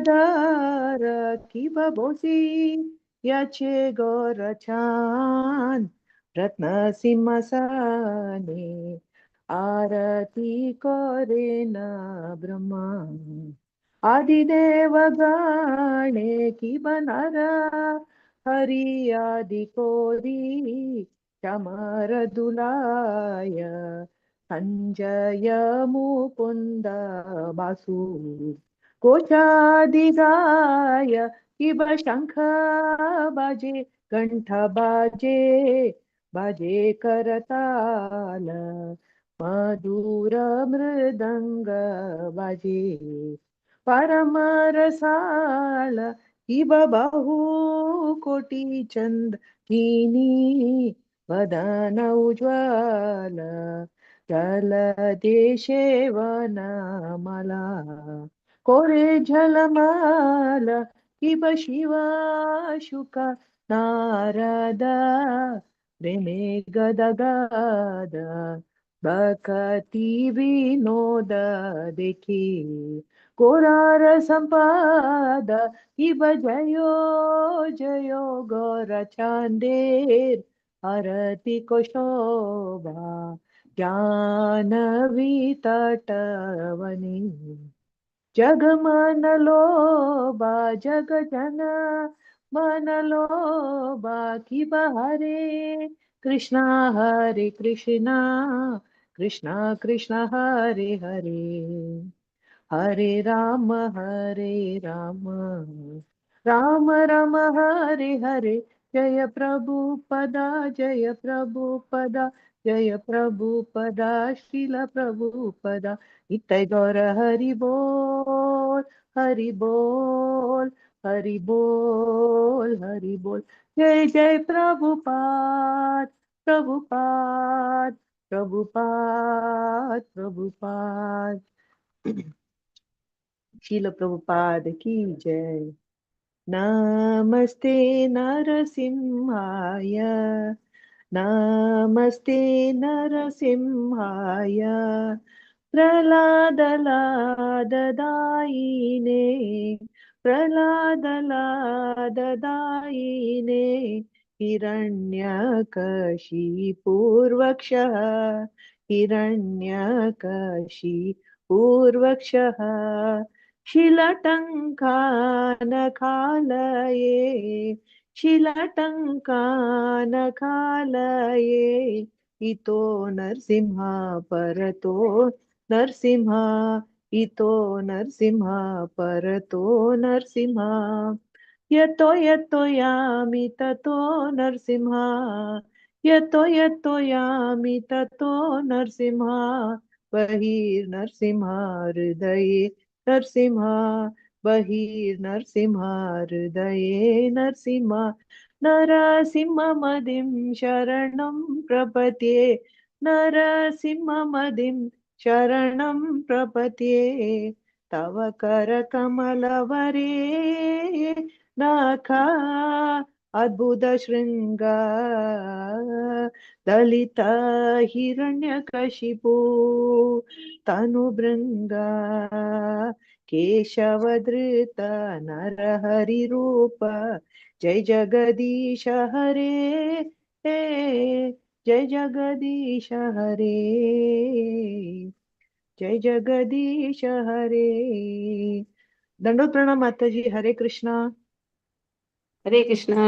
Damodara Kibabosi Yache Gorachan Ratna Simhasane Arati Korena Brahma Adideva Gane Kibanara Hari Adi Kori Chamaradulaya Sanjaya Mukunda Basu Kochadigaaya Kiba Shankha Baje Gantha Baje Karatala Madhura Mridanga Baje Paramarasala Iba Bahu Koti Chand Kini Vadana Ujwala Jala Deshe Vanamala Kore Jalamala Iba Shiva Shuka Narada Preme Gadagada Bhakati Vinoda Dekhi Korara Sampada Iba Jayo Jayo Gora Chandir Arati Koshobha Janavi Tatavani Jagamanaloba Jagajana Manaloba Kiba Hare Krishna Hare Krishna Krishna Krishna Hare Hare Hare Rama Hare Rama Rama Rama Hare Hare Jaya Prabhupada Jaya Prabhupada Jaya Prabhupada Srila Prabhupada Itai Gaura Hari Bol Hari Bol Hari Bol Hari Bol Jai Jai Prabhupada Prabhupada Prabhupada Prabhupada Srila Prabhupada ki jai. Namaste Narasimhaya. Namaste Narasimhaya. Praladaladaine. Praladaladaine. Hiranyakashi Purvaksha. Hiranyakashi Purvaksha. शिलटङ्कानखालये शिलटङ्कानखालये इतो नरसिंहा परतो नरसिंहा इतो नरसिंहा परतो नरसिंहा यतो यतो यामि ततो नरसिंहा यतो यामि ततो नरसिंहा बहिर्नरसिंहा हृदये नरसिंहा बहिर्नरसिंहा हृदये नरसिंहा नरसिंहमदिं शरणं प्रपद्ये नरसिंहमदिं शरणं प्रपद्ये तव करकमलवरे नाका अद्भुत शृङ्गा दलिता हिरण्यकशिपु तनुभृङ्गा केशवधृत नरहरिरूप जय जगदीश हरे जय जगदीश हरे जय जगदीश हरे दंडोत प्रणाम माता जी हरे Krishna Krishna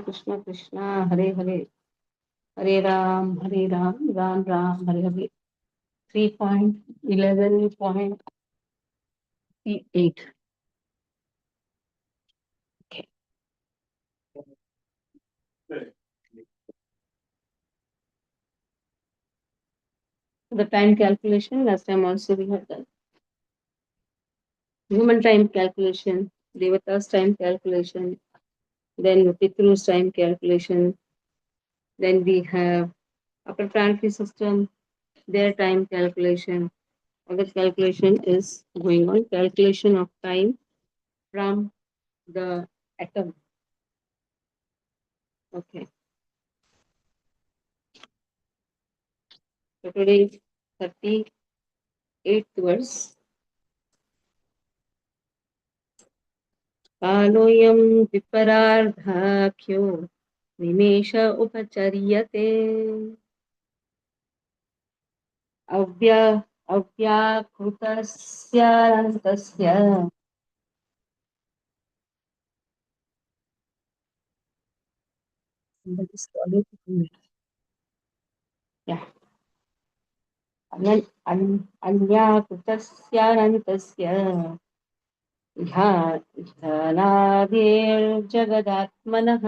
Krishna Krishna Hare Hare Hare Ram Ram Ram Hare Hare 3.11.8 okay. The time calculation last time also we had done human time calculation, Devata's time calculation, then Pitru's time calculation, then we have upper planetary system, their time calculation. Other calculation is going on, calculation of time from the atom. Okay. So today is 38th verse. कालोऽयं विपरार्धाख्यो निमेष उपचर्यते अव्याकृतस्यान्तस्य अन्याकृतस्यानन्तस्य ध्यानादेर्जगदात्मनः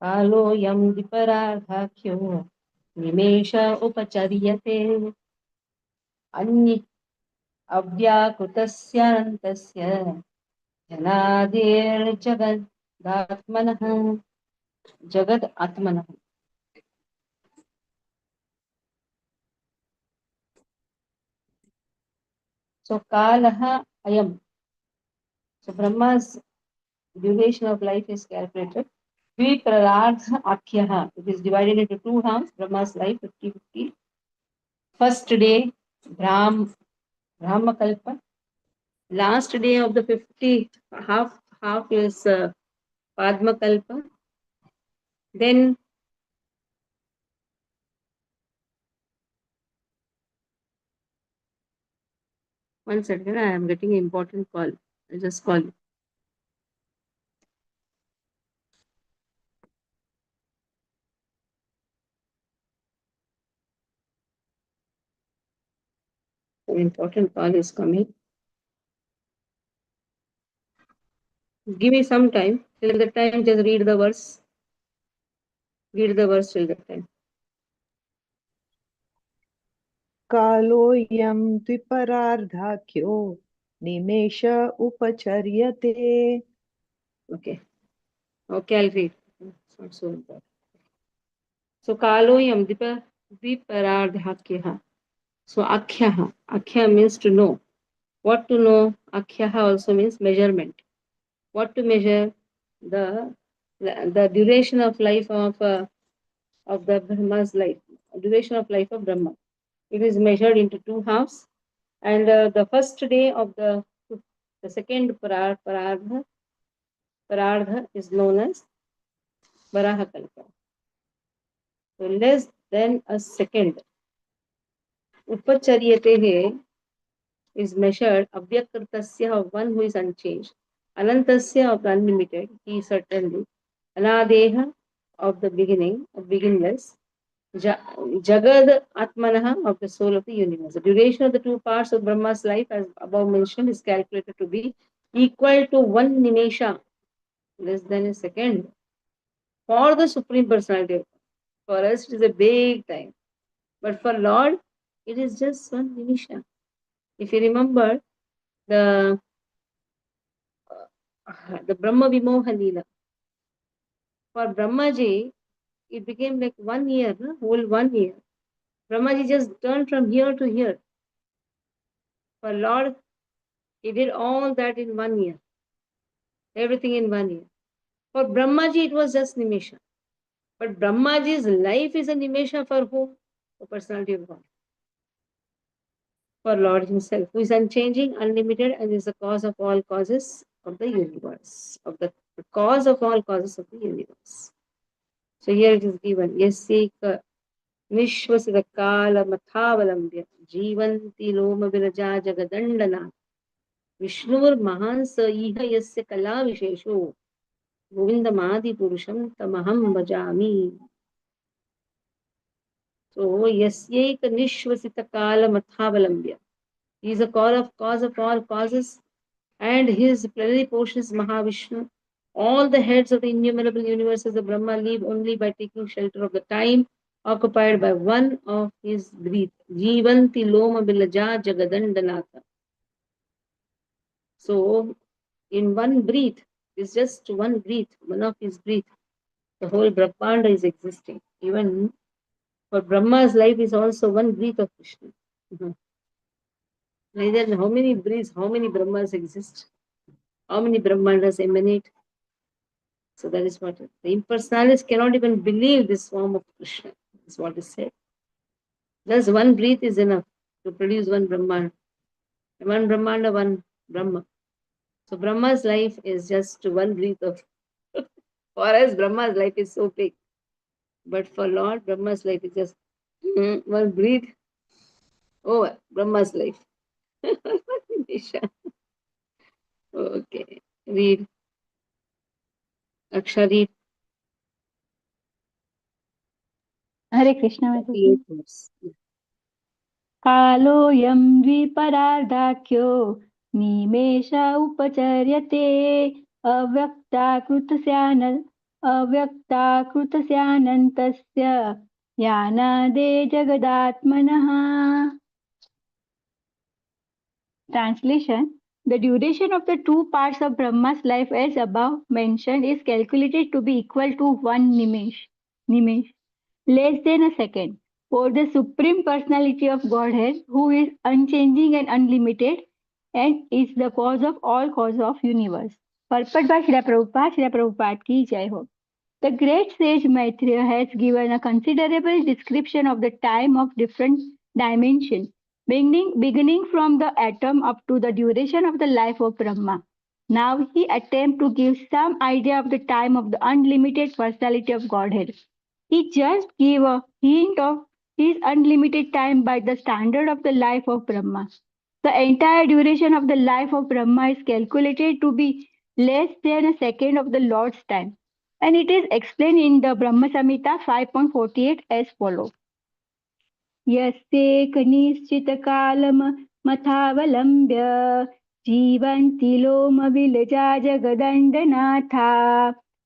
कालोऽयं विपराधाख्यो निमेष उपचर्यते अन्य अव्याकृतस्यानन्तस्य जनादेर्जगदात्मनः जगद आत्मनः. So kalaha ayam. So Brahma's duration of life is calculated. Viprarartha akyaha. It is divided into two halves. Brahma's life 50-50. First day, Brahma Kalpa. Last day of the 50, half is Padma Kalpa. Then one second, I am getting an important call. I just call you. An important call is coming. Give me some time. Till the time, just read the verse. Read the verse till that time. कालोऽयं द्विपरार्धाख्यो Nimesh उपचर्यते. Okay. Okay, I'll read. It's not so important. So kaloyam viparardhakyaha. So akhyaha. Akhya means to know. What to know? Akhyaha also means measurement. What to measure? The duration of life of the Brahma's life. Duration of life of Brahma. It is measured into two halves. And the first day of the second parardha is known as Varaha Kalpa. So less than a second. Upacharyatehe is measured Avyakritasya of one who is unchanged. Anantasya of the unlimited, he certainly. Anadeha of the beginning, of beginningless. Jagad Atmanaha of the soul of the universe. The duration of the two parts of Brahma's life, as above mentioned, is calculated to be equal to one nimesha, less than a second. For the Supreme Personality, for us it is a big time. But for Lord, it is just one nimesha. If you remember the Brahma Vimoha Leela, for Brahmaji, it became like 1 year, no? Whole 1 year. Brahmaji just turned from here to here. For Lord, he did all that in 1 year. Everything in 1 year. For Brahmaji, it was just Nimesha. But Brahmaji's life is a Nimesha for whom? The personality of God. For Lord Himself, who is unchanging, unlimited, and is the cause of all causes of the universe. The cause of all causes of the universe. So here it is given. Yasyeka Nishvasita Kala Mathavalambya Jivanti Loma Viraja Jagadandana Vishnur Mahansa Iha Yasya Kala Vishesho Govindamadi Purusham Tamaham Bhajami. So Yasyeka Nishvasita Kala Mathavalambya. He is a cause of all causes, and his plenary portion is Mahavishnu. All the heads of the innumerable universes of Brahma live only by taking shelter of the time occupied by one of his breath. Jivanti Loma Bilaja Jagadandanatha. So, in one breath, it's just one breath, one of his breath. The whole Brahmanda is existing. Even for Brahma's life is also one breath of Krishna. Neither how many breaths, how many Brahmas exist, how many Brahmandas emanate. So that is what the impersonalists cannot even believe this form of Krishna. Is what is said. Thus one breath is enough. to produce one Brahman. One Brahmanda, one Brahma. So Brahma's life is just one breath of. For us, Brahma's life is so big. But for Lord, Brahma's life is just one breath over Brahma's life. Nisha. Okay. Read. Aksha, read. Hare Krishna Mataji. 38 verse. कालोऽयं द्विपरार्धाख्यो Nimesh उपचर्यते अव्यक्ताकृतस्यानन्तस्य यानादे जगदात्मनः. Translation: The duration of the two parts of Brahma's life as above mentioned is calculated to be equal to one nimesh, less than a second, for the Supreme Personality of Godhead, who is unchanging and unlimited and is the cause of all cause of universe. Purport by Srila Prabhupada ki jai ho. The great sage Maitreya has given a considerable description of the time of different dimensions, beginning from the atom up to the duration of the life of Brahma. Now he attempts to give some idea of the time of the unlimited personality of Godhead. He just gave a hint of his unlimited time by the standard of the life of Brahma. The entire duration of the life of Brahma is calculated to be less than a second of the Lord's time, and it is explained in the Brahma Samhita 5.48 as follows. यस्ते कनिश्चितकालमथावलम्ब्य जीवन्ति लोमविलजा जगदण्डनाथा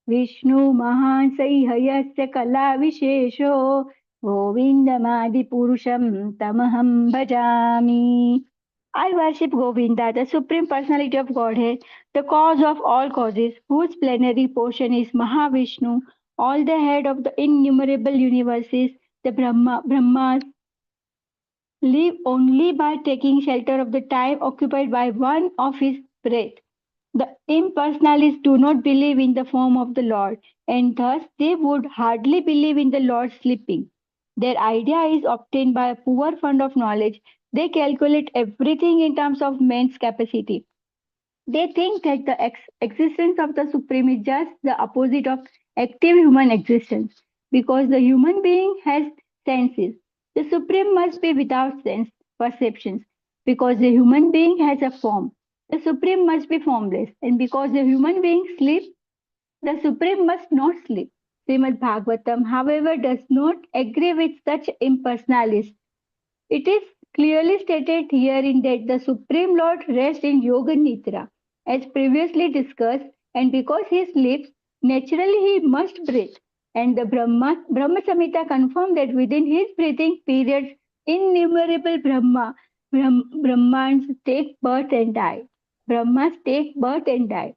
विष्णुमहांसैः यस्य कलाविशेषो गोविन्दमादिपुरुषं तमहं भजामि. I worship Govinda, the Supreme Personality of Godhead, the cause of all causes, whose plenary portion is Mahavishnu, all the head of the innumerable universes, the Brahmas, live only by taking shelter of the time occupied by one of his breath. The impersonalists do not believe in the form of the Lord, and thus they would hardly believe in the Lord sleeping. Their idea is obtained by a poor fund of knowledge. They calculate everything in terms of man's capacity. They think that the existence of the Supreme is just the opposite of active human existence. Because the human being has senses, the Supreme must be without sense perceptions. Because the human being has a form, the Supreme must be formless. And because the human being sleeps, the Supreme must not sleep. Srimad Bhagavatam, however, does not agree with such impersonalists. It is clearly stated herein that the Supreme Lord rests in Yoga Nidra, as previously discussed, and because he sleeps, naturally he must breathe. And the Brahma Samhita confirmed that within his breathing periods, innumerable Brahmans take birth and die. Brahmas take birth and die.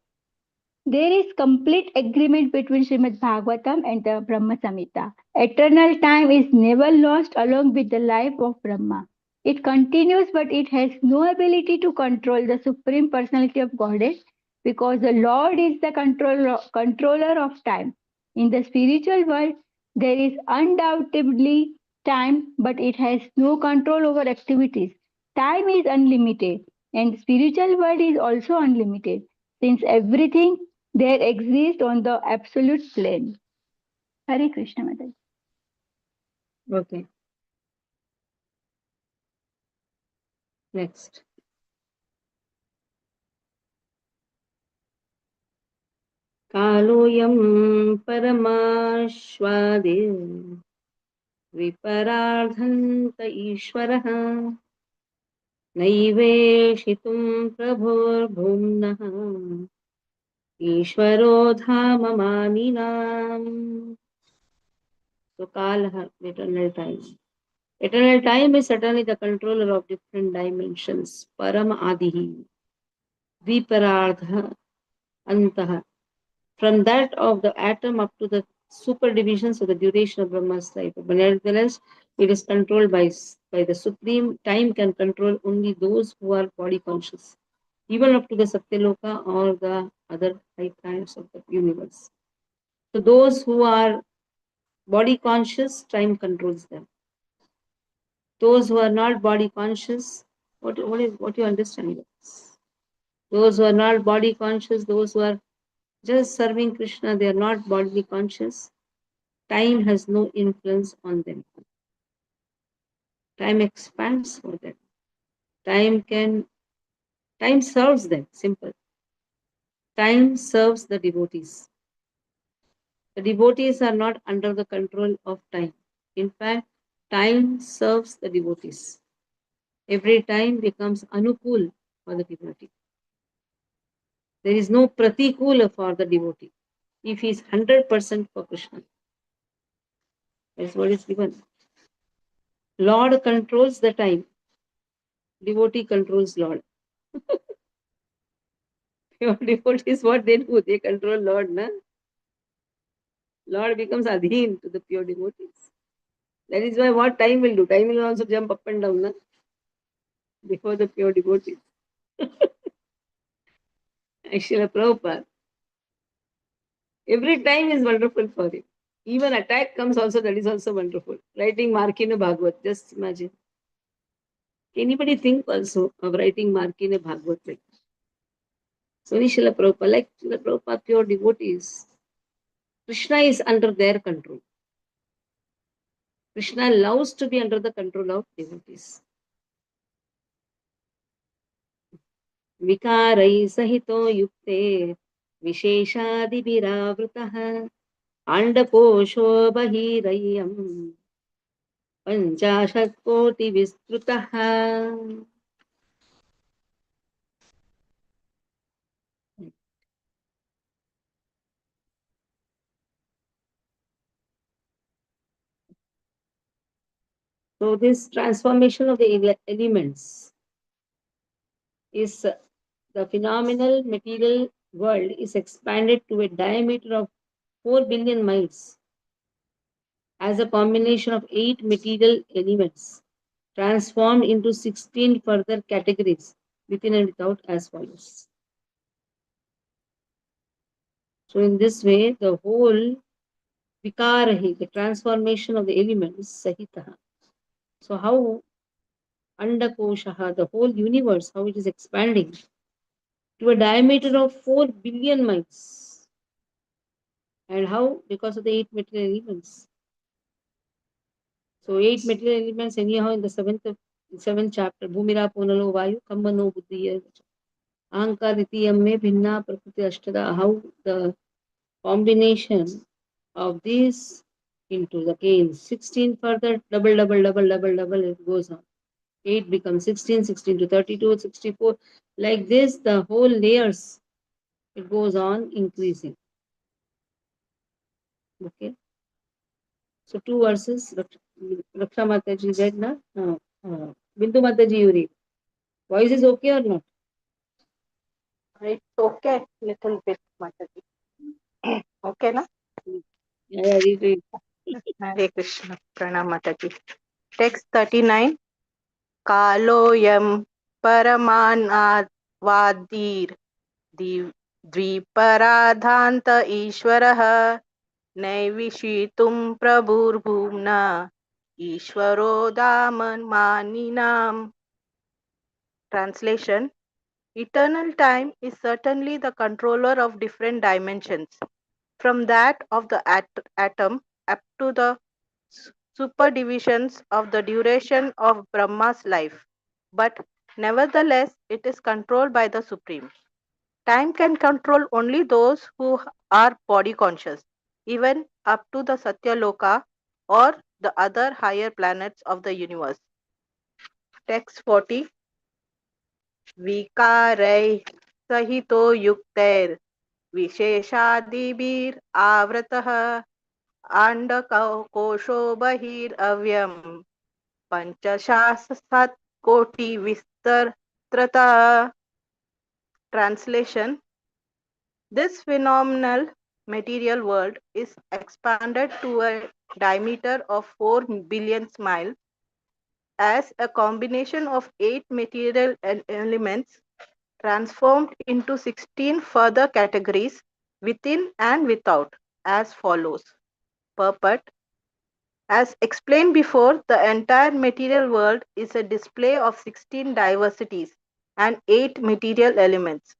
There is complete agreement between Srimad Bhagavatam and the Brahma Samhita. Eternal time is never lost along with the life of Brahma. It continues, but it has no ability to control the Supreme Personality of Godhead because the Lord is the controller of time. In the spiritual world, there is undoubtedly time, but it has no control over activities. Time is unlimited, and the spiritual world is also unlimited, since everything there exists on the absolute plane. Hare Krishna Mataji. Okay. Next. कालोऽयं परमाश्वादे विपरार्धन्त ईश्वरः नैवेशितुं प्रभोर्भुम्नः ईश्वरो धाम मानिनाम्. So Kalaha, eternal time. Eternal time is certainly the controller of different dimensions. Param Adihi, Viparardha, Antaha. From that of the atom up to the super divisions of the duration of Brahma's life. But nevertheless, it is controlled by the Supreme. Time can control only those who are body conscious, even up to the Satyaloka or the other high planets of the universe. So those who are body conscious, time controls them. Those who are not body conscious, what you understand? Those who are not body conscious, those who are just serving Krishna, they are not bodily conscious. Time has no influence on them. Time expands for them. Time serves them. Simple. Time serves the devotees. The devotees are not under the control of time. In fact, time serves the devotees. Every time becomes anukul for the devotee. There is no pratikula for the devotee. If he is 100% for Krishna, that's what is given. Lord controls the time. Devotee controls Lord. Pure devotees, what they do? They control Lord, na? Lord becomes adheen to the pure devotees. That is why what time will do? Time will also jump up and down, na? Before the pure devotees. Actually, Prabhupada, every time is wonderful for him. Even attack comes also, that is also wonderful. Writing Markina Bhagavat, just imagine. Anybody think also of writing Markina Bhagavat? Like so, Srila Prabhupada, like Srila Prabhupada, pure devotees, Krishna is under their control. Krishna loves to be under the control of devotees. Vikarai sahito yukte visheshadibhiravritah andakosho bahirayam panchashat koti vistrutah. So this transformation of the elements is the phenomenal material world is expanded to a diameter of 4 billion miles as a combination of 8 material elements transformed into 16 further categories within and without as follows. So in this way, the whole vikarahi, the transformation of the elements, sahitaha. So how andakoshaha, the whole universe, how it is expanding to a diameter of 4 billion miles. And how? Because of the 8 material elements. So 8 material elements anyhow in the seventh chapter, Bhumira Punalo Vayu, Kambano Buddhiya, Ahankar Ditiyam Me Bhinna Prakriti Ashtada, how the combination of these into the gains, 16 further, double, it goes on. 8 becomes 16, 16 to 32, 64. Like this, the whole layers, it goes on increasing. Okay. So 2 verses, Raksha Mataji read, na? Bindu Mataji, you read. Voice is okay or not? It's okay, little bit, Mataji. Okay, na? Yeah, read. Hare Krishna, Pranam Mataji. Text 39. Kaloyam Paramanavadir Dviparadhanta Ishwaraha Naivishitum Prabhurbhumna Ishwaro Daman Maninam. Translation. Eternal time is certainly the controller of different dimensions, from that of the atom up to the superdivisions of the duration of Brahma's life. But nevertheless, it is controlled by the Supreme. Time can control only those who are body conscious, even up to the Satyaloka or the other higher planets of the universe. Text 40. Vikarai sahito yuktair विशेषादिभिर आवृतः अंडकोशो बहिरव्यम पंचशासत् कोटि विस्तृतः. Translation. This phenomenal material world is expanded to a diameter of 4 billion miles as a combination of 8 material elements transformed into 16 further categories within and without as follows. Purport. As explained before, the entire material world is a display of 16 diversities and 8 material elements.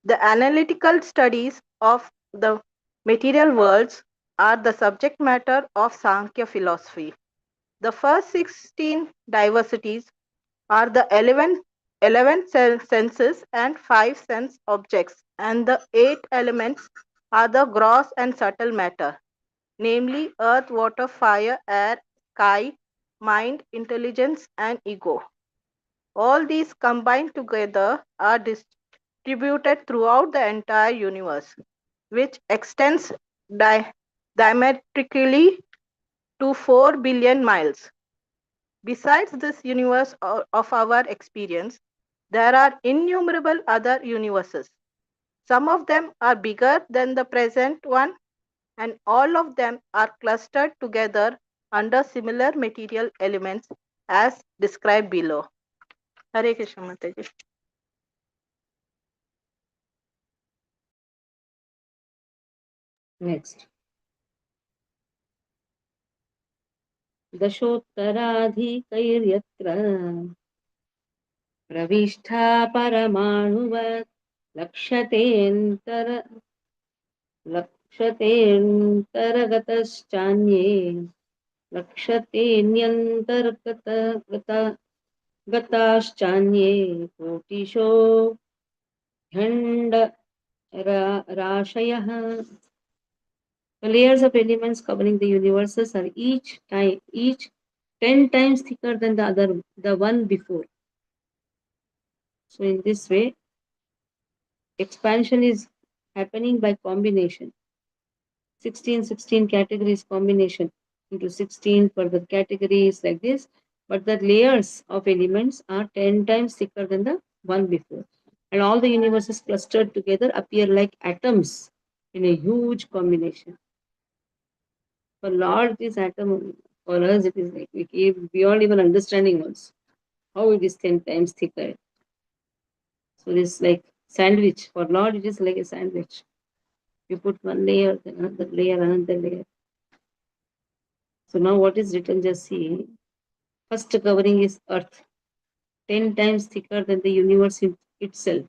The analytical studies of the material worlds are the subject matter of Sankhya philosophy. The first 16 diversities are the 11 senses and 5 sense objects, and the 8 elements are the gross and subtle matter, namely earth, water, fire, air, sky, mind, intelligence, and ego. All these combined together are distributed throughout the entire universe, which extends diametrically to 4 billion miles. Besides this universe of our experience, there are innumerable other universes. Some of them are bigger than the present one, and all of them are clustered together under similar material elements as described below. Hare Krishna Mataji. Next. दशोत्तराधिकैर्यत्र प्रविष्टा परमाणुवत् लक्ष्यतेऽन्तर लक्ष्यतेऽन्तर्गतश्चान्ये लक्ष्यतेऽन्यन्तर्गत गताश्चान्ये कोटिशो खण्ड राशयः. The layers of elements covering the universes are each 10 times thicker than the one before. So in this way, expansion is happening by combination. 16 categories combination into 16 further categories like this. But the layers of elements are 10 times thicker than the one before. And all the universes clustered together appear like atoms in a huge combination. For Lord, this atom, for us, it is like beyond even understanding also how it is 10 times thicker. So it's like sandwich. For Lord, it is like a sandwich. You put one layer, then another layer, another layer. So now what is written, just see. First covering is Earth, 10 times thicker than the universe itself.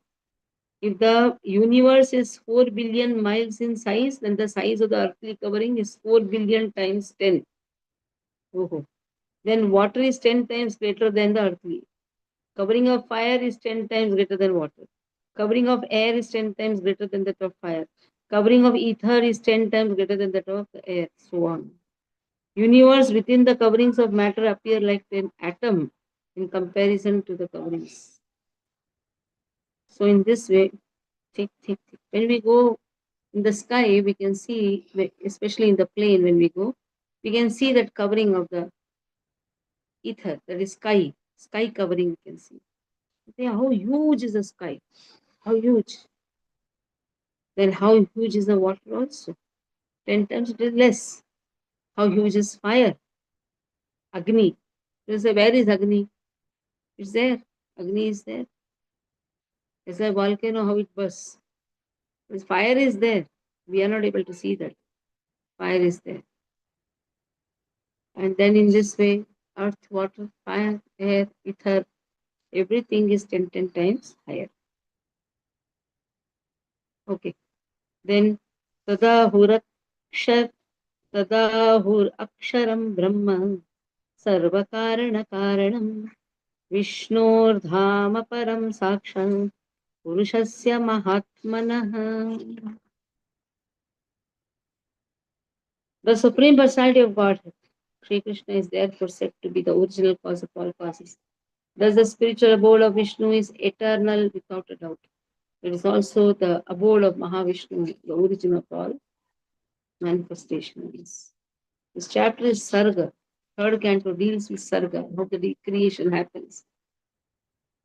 If the universe is 4 billion miles in size, then the size of the earthly covering is 4 billion times 10. Oh. Then water is 10 times greater than the earthly. Covering of fire is 10 times greater than water. Covering of air is 10 times greater than that of fire. Covering of ether is 10 times greater than that of the air, so on. Universe within the coverings of matter appear like an atom in comparison to the coverings. So in this way, thick. When we go in the sky, we can see, especially in the plane when we go, we can see that covering of the ether, that is sky covering we can see. How huge is the sky? How huge? Then how huge is the water also? 10 times it is less. How huge is fire? Agni. You say, where is Agni? It's there. Agni is there. It's a volcano, how it bursts. But fire is there. We are not able to see that. Fire is there. And then in this way, earth, water, fire, air, ether, everything is 10 times higher. Okay. Then Tadahur Aksharam Brahma Sarvakarana Karanam Vishnordhama Param Saksham Purushasya Mahatmanah. The Supreme Personality of Godhead, Sri Krishna, is therefore said to be the original cause of all causes. Thus, the spiritual abode of Vishnu is eternal without a doubt. It is also the abode of Mahavishnu, the origin of all manifestations. This chapter is Sarga. Third canto deals with Sarga, how the creation happens.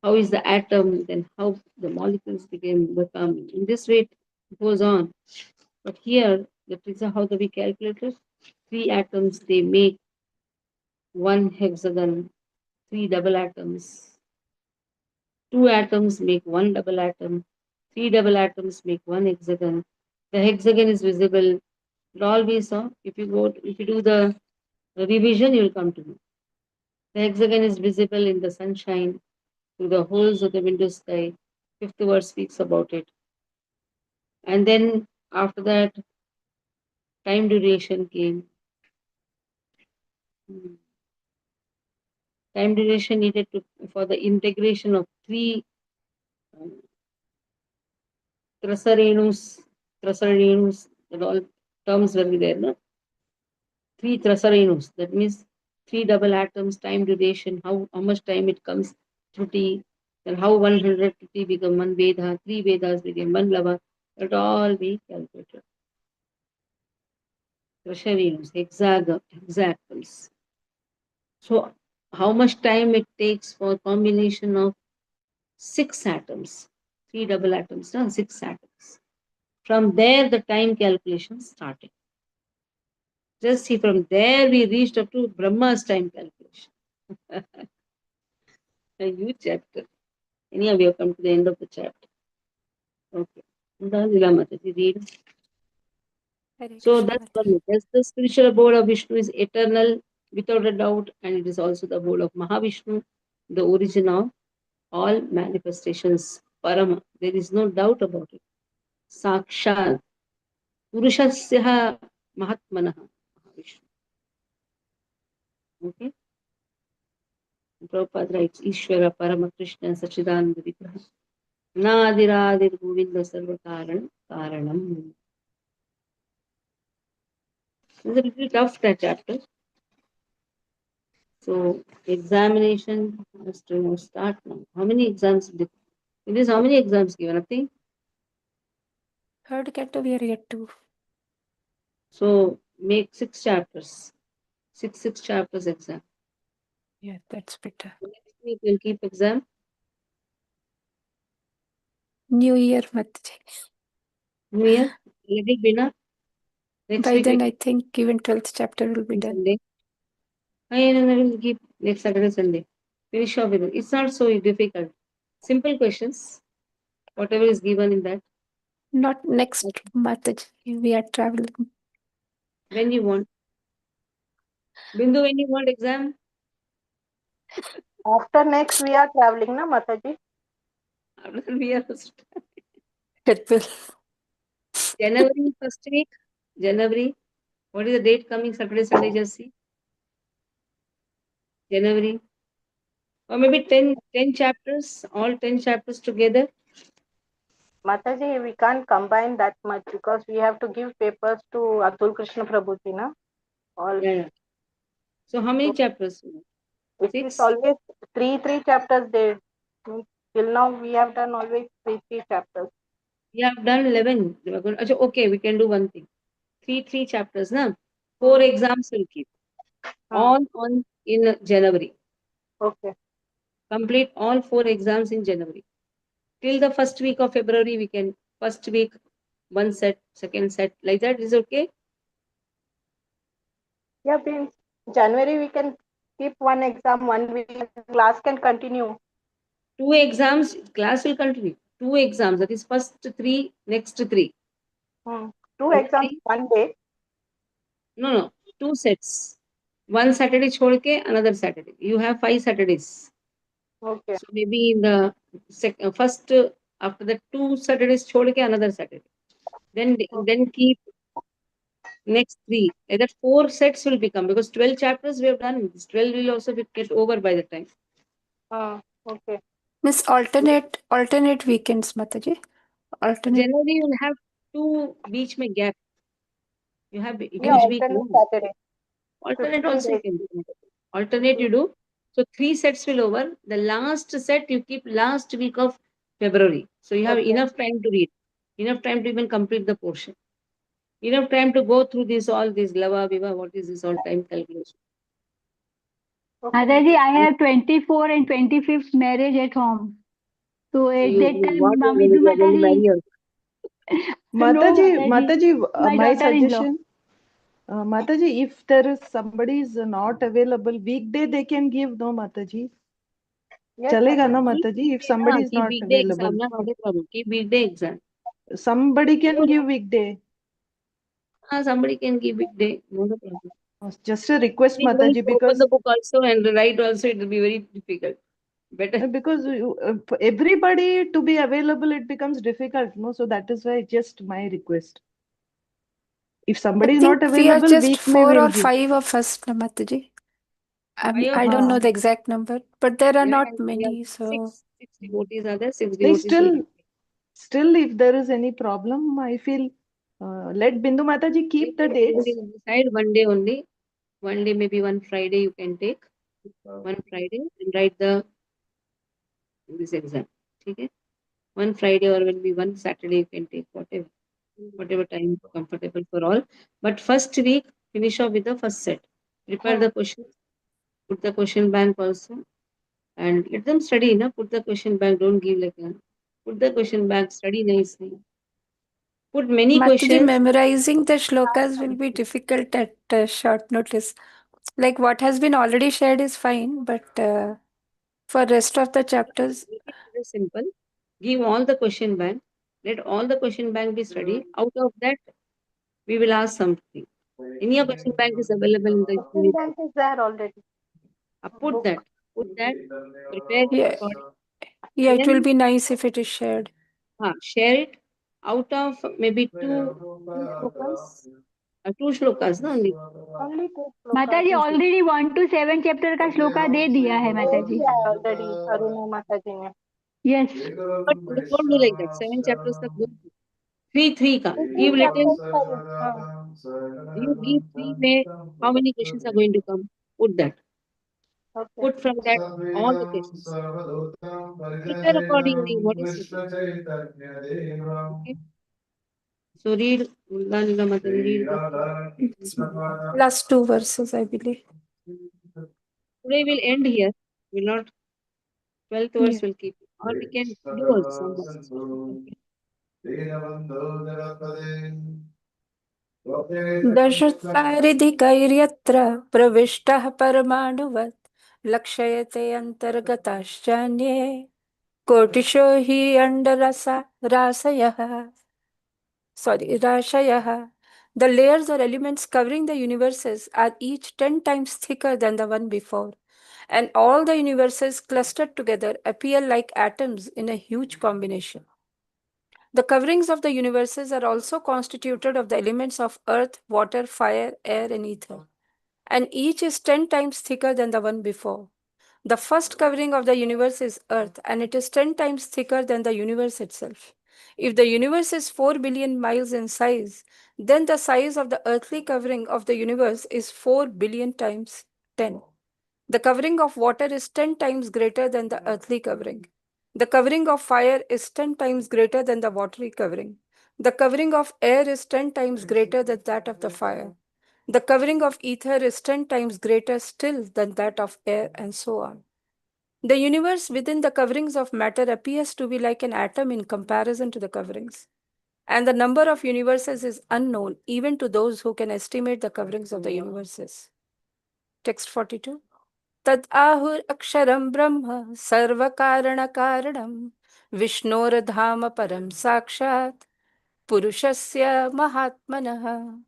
How is the atom, then how the molecules become. In this way, it goes on. But here, that is how we calculate it. 3 atoms, they make 1 hexagon, 3 double atoms. 2 atoms make 1 double atom. 3 double atoms make 1 hexagon. The hexagon is visible. It all we saw. If you do the revision you will come to know. The hexagon is visible in the sunshine through the holes of the window sky. Fifth verse speaks about it. And then after that, time duration came. Hmm. Time duration needed to for the integration of three uh, Trasarenus, that all terms will be there, no? Three Trasarenus, that means three double atoms, time duration, how much time it comes through T, then how 100 T become one Veda, three Vedas became one Lava, that all be calculated. Trasarenus, hexagons. So, how much time it takes for combination of six atoms, three double atoms, no? Six atoms. From there, the time calculation started. Just see, from there we reached up to Brahma's time calculation. A huge chapter. Anyhow, we have come to the end of the chapter. Okay. Lila Mataji, read. Hare So Krishna that's Mataji. one. That's the spiritual abode of Vishnu is eternal, without a doubt, and it is also the abode of Mahavishnu, the origin of all manifestations. Parama. There is no doubt about it. Sakshat. Purushasya Mahatmanaha. Mahavishnu. Okay. Prabhupada writes, Ishvara Parama Krishna Sachidananda Vigraha. Nadiradir Govinda Sarva Karanam. It's a little tough that chapter. So examination has to start now. How many exams did it is how many exams given? Nothing. Third canto we are yet to. So make six chapters. Six chapters exam. Yeah, that's better. Next week we'll keep exam. New Year Mataji. New Year. Let it be na. Next By week then I think even 12th chapter will be we done. Sunday. And then we'll keep next Saturday, Sunday. Finish off with it. It's not so difficult. Simple questions. Whatever is given in that. Not next Mataji. We are traveling. When you want. Bindu, when you want exam? After next, we are traveling, na Mataji? After that we are It will. January first week. January. What is the date coming? Saturday, Sunday, just see. January. Or maybe 10 chapters, all 10 chapters together. Mataji, we can't combine that much because we have to give papers to Atul Krishna Prabhuji, na? All. Yeah, yeah. So how many So chapters? it is 6? always three chapters there. Till now, we have done always three chapters. We have done 11. Okay, we can do one thing. Three chapters, na? 4 exams will keep. All on in January. Okay. Complete all 4 exams in January. Till the first week of February, we can first week one set, second set, like that is okay. Yeah, means January we can keep one exam 1 week. Class can continue. 2 exams, class will continue. 2 exams, that is first 3, next 3. Two exams Only, one day. no, 2 sets. One Saturday chhod ke another Saturday. You have 5 Saturdays. Okay. So maybe in the first, after the 2 Saturdays chhod ke another Saturday. Then keep next 3. Like that 4 sets will become, because 12 chapters we have done. This 12 will also get over by the time. Okay. Miss alternate weekends Mataji. Alternate. Generally you will have 2 beach mein gap. You have Yeah, huge week, alternate no? Saturday. Alternate 15 also you days. can do. Alternate you do. So 3 sets will over. The last set you keep last week of February. So you have Okay. enough time to read. Enough time to even complete the portion. Enough time to go through this all this lava viva. What is this all time calculation? Okay. Mataji, I have 24 and 25th marriage at home. So So at you that time, what Mami you are going to marry Mataji, your no Mataji, Mataji, my my daughter-in-law. suggestion, Mataji, if there is somebody is not available, weekday they can give, no, Mataji. Yes, Chalega, Mataji. no, keep Mataji, if weekday, na, somebody is keep not weekday exam, available. na, not a problem. Keep weekday exam. Somebody can give weekday. Somebody can give weekday, not a problem. Just a request, Even if Mataji, you open because the book also and write also, it will be very difficult. Better. for everybody to be available, it becomes difficult, no? So that is why just my request. If I somebody is not think we are available, just week may 4 will or give. 5 of us, Namataji. Five of I us. don't know Uh, the exact number, but there are Yeah, not yeah, we have many, so six devotees are there. Six they devotees will be. still, if there is any problem, I feel let Bindu Mataji We keep the can dates. decide one day only. One day, maybe one Friday, you can take one Friday and write this exam. Okay? One Friday or will be one Saturday, you can take whatever time comfortable for all. But first week, finish off with the first set. Prepare the questions, put the question bank also, and let them study. Na? Put the question bank. Don't give like a. Put the question bank. Study nicely. Put many Mataji, questions. memorizing the shlokas will be difficult at short notice. Like what has been already shared is fine, but for rest of the chapters, Make it very simple. Give all the question bank. Let all the question bank be studied. Out of that, we will ask something. Any question bank is available in the Question unit. bank is there already. Put Book. that. Put that. Prepare yeah, according. yeah, it will Then be nice if it is shared. share it. Out of maybe two shlokas. Two shlokas, no only. Only two slokas. माताजी Two shlokas. Already 1 to 7 chapter का श्लोका दे दिया है दे माताजी. दिया है already Aruna माता जी ने. Yes. But don't do like that. 7 chapters tak don't do. Three ka. Two Give three little. chapters का ही. You give three may. How many questions are going to come? Put that. Okay. Put from that all the questions. Prepare accordingly. What is it? Okay. So read. Nila Mataji, read the It's last two verses, I believe. Today we'll end here. We'll not 12th Yeah. verse will keep. Or we can do also some verses. दशतारिधिकैर्यत्र प्रविष्टः परमाणुवत् लक्ष्यते अन्तर्गताश्चान्ये कोटिशो हि अण्डरसा राशयः rashayah. The layers or elements covering the universes are each 10 times thicker than the one before, and all the universes clustered together appear like atoms in a huge combination. The coverings of the universes are also constituted of the elements of earth, water, fire, air, and ether, and each is 10 times thicker than the one before. The first covering of the universe is Earth, and it is 10 times thicker than the universe itself. If the universe is 4 billion miles in size, then the size of the earthly covering of the universe is 4 billion times 10. The covering of water is 10 times greater than the earthly covering. The covering of fire is 10 times greater than the watery covering. The covering of air is 10 times greater than that of the fire. The covering of ether is 10 times greater still than that of air, and so on. The universe within the coverings of matter appears to be like an atom in comparison to the coverings. And the number of universes is unknown even to those who can estimate the coverings of the universes. Text 42. Tad ahur aksharam brahma sarva karana karanam vishnordhama param sakshat purushasya mahatmanah.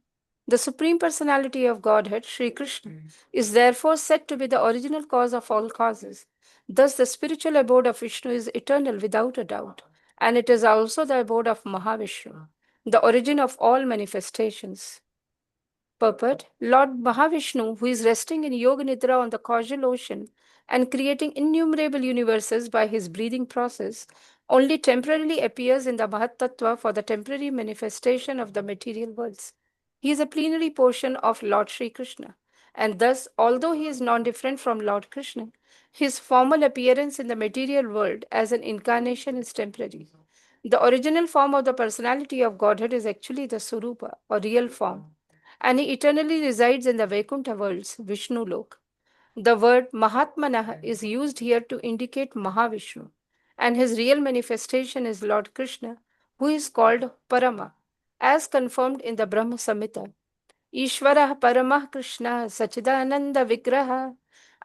The Supreme Personality of Godhead, Sri Krishna, is therefore said to be the original cause of all causes. Thus, the spiritual abode of Vishnu is eternal without a doubt, and it is also the abode of Mahavishnu, the origin of all manifestations. Purport: Lord Mahavishnu, who is resting in Yoga Nidra on the causal ocean and creating innumerable universes by his breathing process, only temporarily appears in the Mahatattva for the temporary manifestation of the material worlds. He is a plenary portion of Lord Sri Krishna, and thus, although he is non different from Lord Krishna, his formal appearance in the material world as an incarnation is temporary. The original form of the personality of Godhead is actually the Surupa, or real form, and he eternally resides in the Vaikuntha worlds, Vishnu Lok. The word Mahatmanah is used here to indicate Mahavishnu, and his real manifestation is Lord Krishna, who is called Parama, as confirmed in the Brahma Samhita. Ishvarah Paramah Krishna Sachidananda Vigraha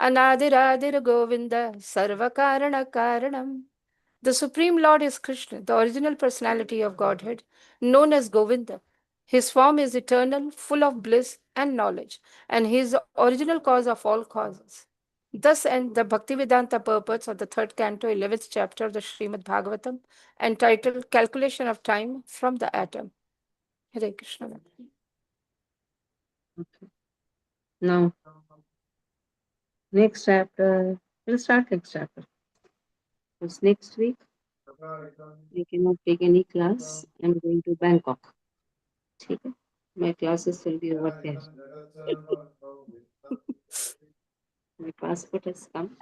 Anadiradir Govinda Sarvakarana Karanam. The Supreme Lord is Krishna, the original personality of Godhead, known as Govinda, His form is eternal, full of bliss and knowledge, and he is the original cause of all causes. Thus end the Bhaktivedanta purports of the third canto, 11th chapter of the Srimad Bhagavatam, entitled Calculation of Time from the Atom. Hare Krishna. Okay. Now, next chapter, we'll start next chapter. Because next week, I cannot take any class. I'm going to Bangkok. Okay? My classes will be over there. My passport has come.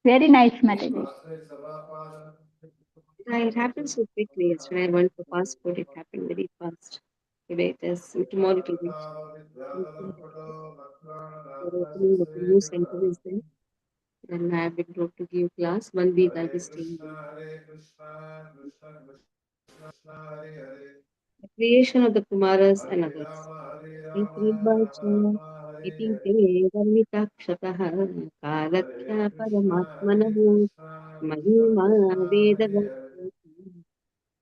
Very nice, Mataji. Yeah, it happens so quickly. Yesterday I went for passport. It happened very fast. Today it is. Tomorrow it will be. They're opening up a new center is there. And I have been told to give class. 1 week I'll be staying there. The creation of the Kumaras and others. इति ते वर्णिताक्षतः कालख्या परमात्मनः महिमा वेदगाः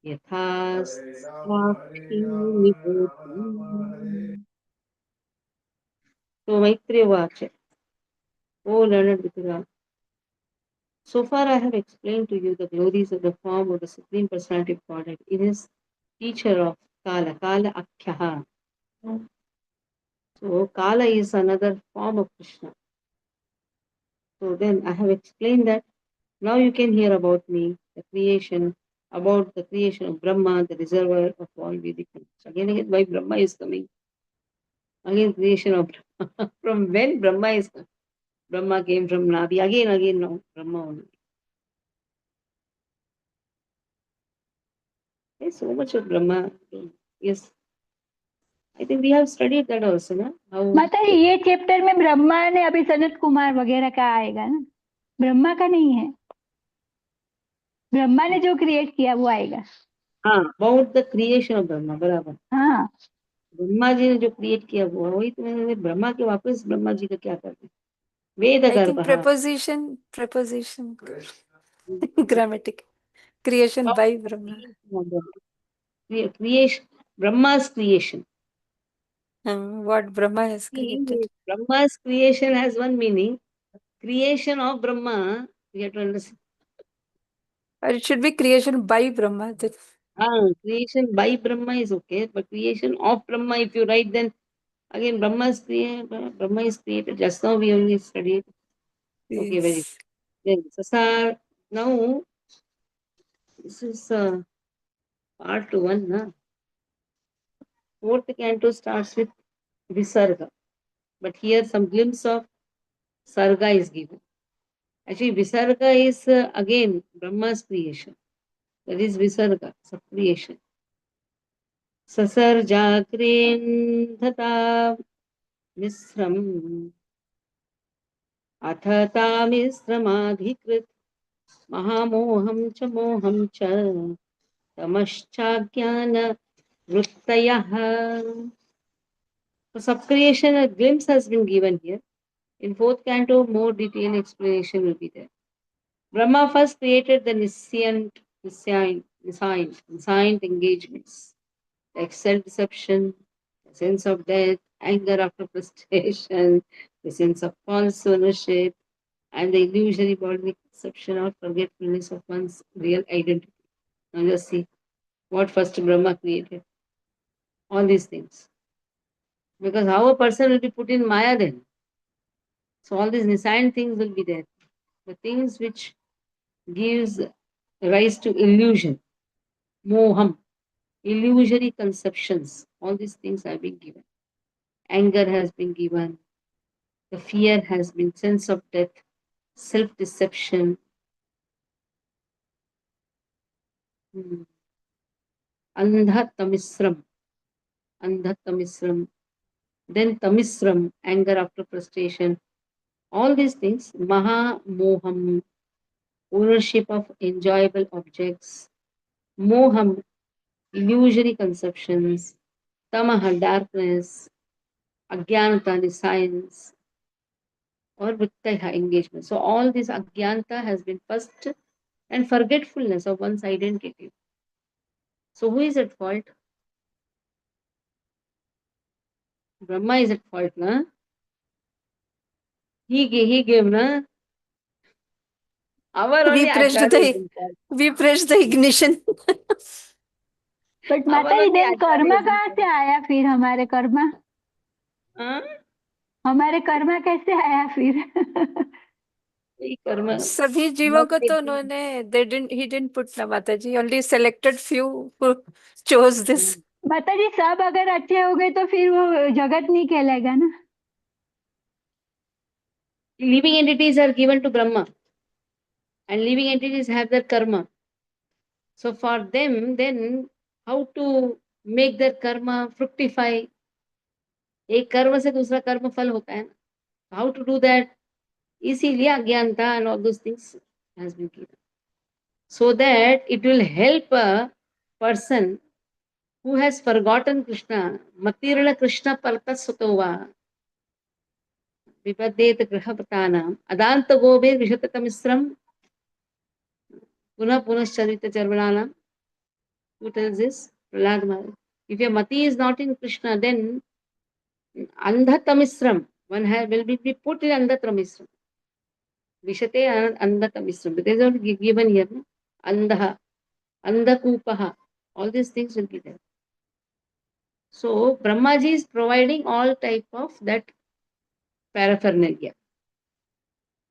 यथा साक्षी. So Maitreya Vacha, O learned Vitura, so far I have explained to you the glories of the form of the Supreme Personality of Godhead. It is teacher of Kala, Kala Akhyaha. So Kala is another form of Krishna. So then I have explained that. Now you can hear about me, the creation, about the creation of Brahma, the reservoir of all Vedic knowledge. Again, why Brahma is coming. Again, creation of Brahma. From when Brahma is coming? Brahma came from Nabi. Again, no, Brahma only. There's so much of Brahma. Yes. I think we have studied that also, na? How माताजी ये chapter में ब्रह्मा ने अभी सनत कुमार वगैरह का आएगा ना, ब्रह्मा का नहीं है, ब्रह्मा ने जो क्रिएट किया वो आएगा. about the creation of Brahma, बराबर. हाँ, ब्रह्मा जी ने जो क्रिएट किया वो वही तो मैंने ब्रह्मा के वापस ब्रह्मा जी का क्या करते हैं वेद I think गर्भ preposition, grammatic, creation by Brahma. creation Brahma's creation. What Brahma has created. Brahma's creation has one meaning. Creation of Brahma, we have to understand. Or it should be creation by Brahma. Creation by Brahma is okay, but creation of Brahma, if you write, then again Brahma is created. Just now we only studied. Okay, very Yes. good. Then Sasar, now this is part 1. Na? Fourth canto starts with Visarga. But here some glimpse of Sarga is given. Actually, Visarga is again Brahma's creation. That is Visarga, sub-creation. Sasarjakrendhata misram athata misramadhikrit mahamoham cha moham cha tamaschagyana vrittayah. So sub-creation, a glimpse has been given here. In fourth canto, more detailed explanation will be there. Brahma first created the nescient engagements, like self-deception, the sense of death, anger after frustration, the sense of false ownership, and the illusory bodily perception or forgetfulness of one's real identity. Now just see what first Brahma created. All these things. Because how a person will be put in Maya then? So all these nescient things will be there. The things which gives rise to illusion, moham, illusory conceptions. All these things have been given. Anger has been given. The fear has been sense of death, self-deception. Andha tamisram. Andha tamisram. Then tamisram, anger after frustration. All these things, maha moham, ownership of enjoyable objects. Moham, illusory conceptions. Tamaha, darkness. Ajnanata, science, or vrittaya, engagement. So all this ajnanta has been first, and forgetfulness of one's identity. So who is at fault? Brahma is at fault, na? He gave, na? Our We only pressed Acharya is the in fault. we pressed the ignition. But Our mata ji only then Acharya Karma is in कहाँ fault. से आया फिर? हाँ? हमारे कर्मा कैसे आया फिर? वही कर्म. सभी जीवों को तो उन्होंने he didn't put ना माता ji, only selected few who chose this. माता जी सब अगर अच्छे हो गए तो फिर वो जगत नहीं कहलाएगा ना. Living entities are given to Brahma, and living entities have their karma. So for them, then how to make their karma fructify? एक कर्म से दूसरा कर्म फल होता है ना. How to do that? इसीलिए अज्ञानता and all those things has been given, so that it will help a person who has forgotten Krishna. Matirana Krishna palkasutova vipadet grahapatana adanta gobe vishatakamisram पुनः पुनश्चरित चर्वणानाम. Who tells this? Prahlad Maharaj. If your mati is not in Krishna, then andhatamisram, will be put in andhatamisram. Vishate andhatamisram. It is not given here. No? Andha, andhakupaha. All these things will be there. So Brahmaji is providing all type of that paraphernalia.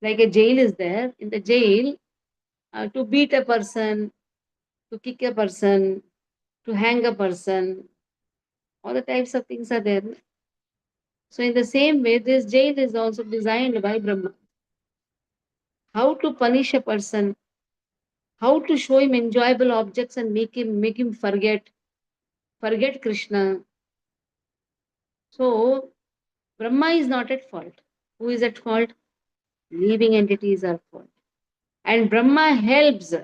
Like a jail is there. In the jail, to beat a person, to kick a person, to hang a person, all the types of things are there. So in the same way, this jail is also designed by Brahma. How to punish a person, how to show him enjoyable objects and make him forget Krishna. So Brahma is not at fault. Who is at fault? Living entities are at fault. And Brahma helps.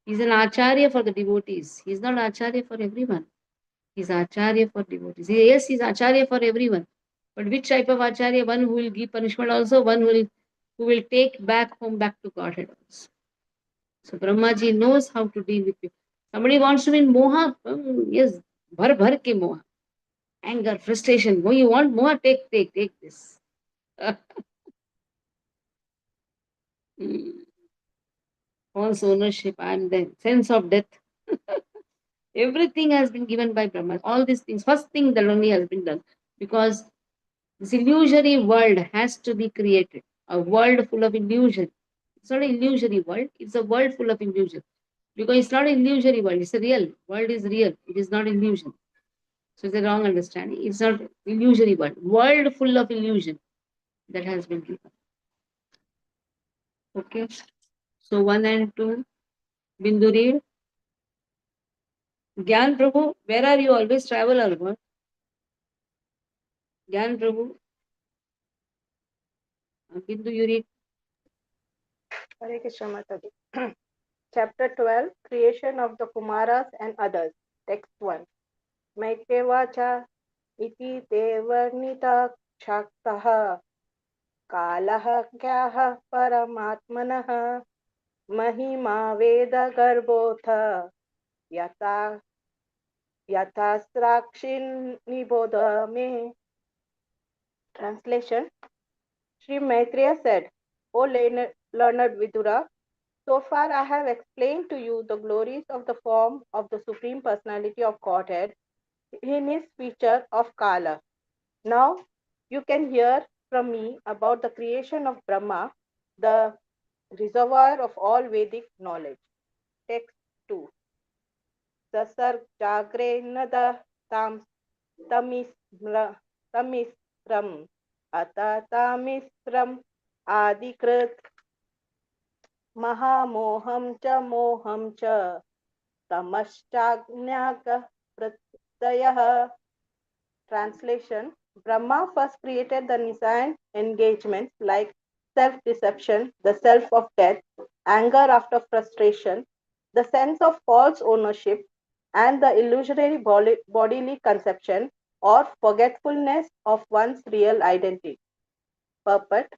He's an acharya for the devotees. He's not acharya for everyone. He's acharya for devotees. Yes, he's acharya for everyone. But which type of acharya? One who will give punishment also, one who will take back to Godhead also. So Brahmaji knows how to deal with you. Somebody wants to be in moha, yes, bhar ke moha. Anger, frustration. Oh, you want moha? Take this. False ownership, I am the sense of death. Everything has been given by Brahma. All these things. First thing that only has been done. Because this illusory world has to be created. A world full of illusion. It's not an illusory world. It's a world full of illusion. Because it's not an illusory world. It's a real. World is real. It is not illusion. So it's a wrong understanding. It's not illusory world. World full of illusion that has been given. Okay. So 1 and 2. Bindu read. Gyan Prabhu, where are you? Always travel or what? Gyan Prabhu. Bindu, you read. Hare Krishna Mataji. Chapter 12, Creation of the Kumaras and Others. Text 1. Maitrevacha iti te varnita kshaktah kalah kyaha paramatmanah mahima veda garbotha yata yathasrakshin nibodha me. Translation. Sri Maitreya said, O learned Vidura, so far I have explained to you the glories of the form of the Supreme Personality of Godhead in his feature of Kala. Now you can hear from me about the creation of Brahma, the reservoir of all Vedic knowledge. Text 2. Sasarjagre nada tam tamisram atatamisram adikrit महामोहं च मोहं च तमश्चाज्ञाकप्रत्ययः. Translation. Brahma first created the Nissan engagements like self-deception, the self of death, anger after frustration, the sense of false ownership, and the illusory bodily conception or forgetfulness of one's real identity. Purport.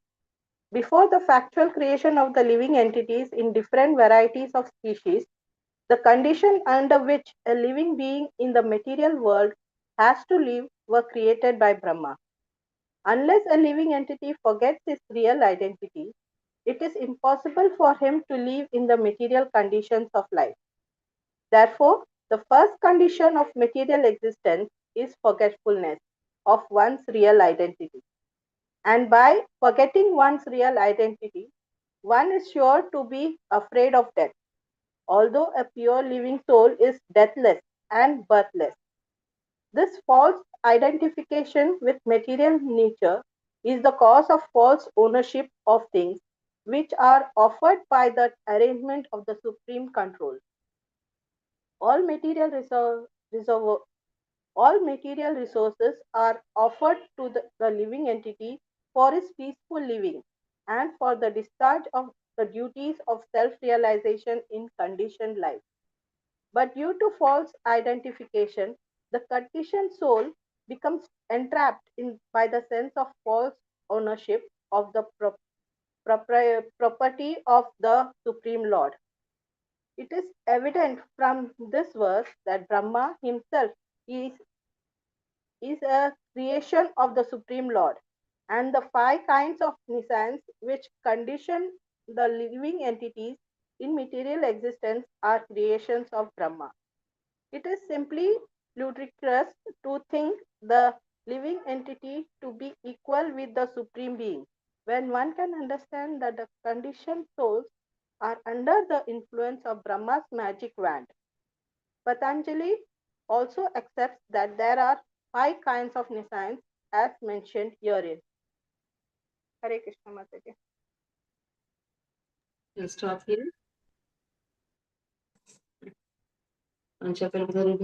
Before the factual creation of the living entities in different varieties of species, the condition under which a living being in the material world has to live were created by Brahma. Unless a living entity forgets its real identity, it is impossible for him to live in the material conditions of life. Therefore, the first condition of material existence is forgetfulness of one's real identity. And by forgetting one's real identity, one is sure to be afraid of death, although a pure living soul is deathless and birthless. This false identification with material nature is the cause of false ownership of things which are offered by the arrangement of the supreme control. All material, all material resources are offered to the living entity for his peaceful living and for the discharge of the duties of self realization in conditioned life. But due to false identification, the conditioned soul becomes entrapped by the sense of false ownership of the property of the Supreme Lord. It is evident from this verse that Brahma himself is, is a creation of the Supreme Lord, and the five kinds of nescience which condition the living entities in material existence are creations of Brahma. It is simply ludicrous to think the living entity to be equal with the Supreme Being, when one can understand that the conditioned souls are under the influence of Brahma's magic wand. Patanjali also accepts that there are five kinds of nescience as mentioned herein. Hare Krishna Mataji. We'll stop here. Pancha Prabhu